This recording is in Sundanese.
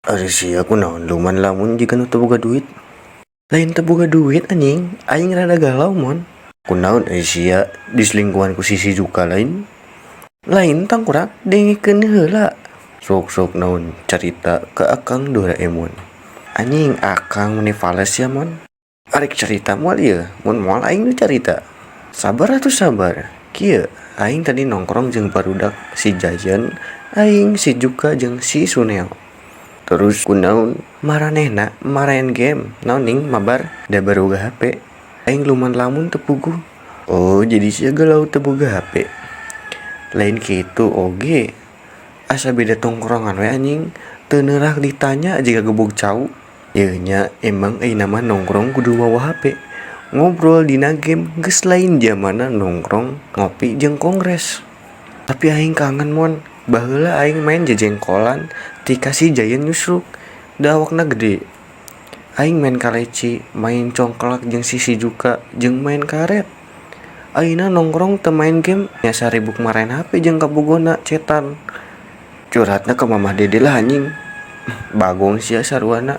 Ari sia kunaon luman lamun jika nu teu boga duit. Lain teu boga duit anjing, aing rada galau mon. Kunaon ari sia diselingkuhan ku sisi Juka lain. Lain tangkurak dengikeun heula. Sok-sok naon carita ke Akang Doraemon. Anjing Akang meni fales ya mon. Arek carita moal ieu, mun moal aing nu carita. Sabar atuh sabar. Kieu aing tadi nongkrong jeung barudak si Jajan, aing si Juka jeung si Suneo. Terus kunaon maranehna main game naoning mabar da baru HP. Aing luman lamun teu puguh. Oh jadi sia galau teu boga HP. Lain kitu oge. Asa beda tongkrongan we anjing, teu neurah ditanya jika gebog cau. Yeuh nya emang ayeuna mah nongkrong kudu mawa HP. Ngobrol dina game geus lain zamanna nongkrong ngopi jeung kongres. Tapi aing kangen mon, baheula aing main jejengkolan ti kasih Jayan nyusruk, da awakna gede. Aing main kaleci, main congklak jeung si Juka jeung main karet. Ayeuna nongkrong teu main game, nya saribuk maraen HP jeung kabogona cetan. Curhatna ke Mamah Dede lah anjing. Bagong sia saruana.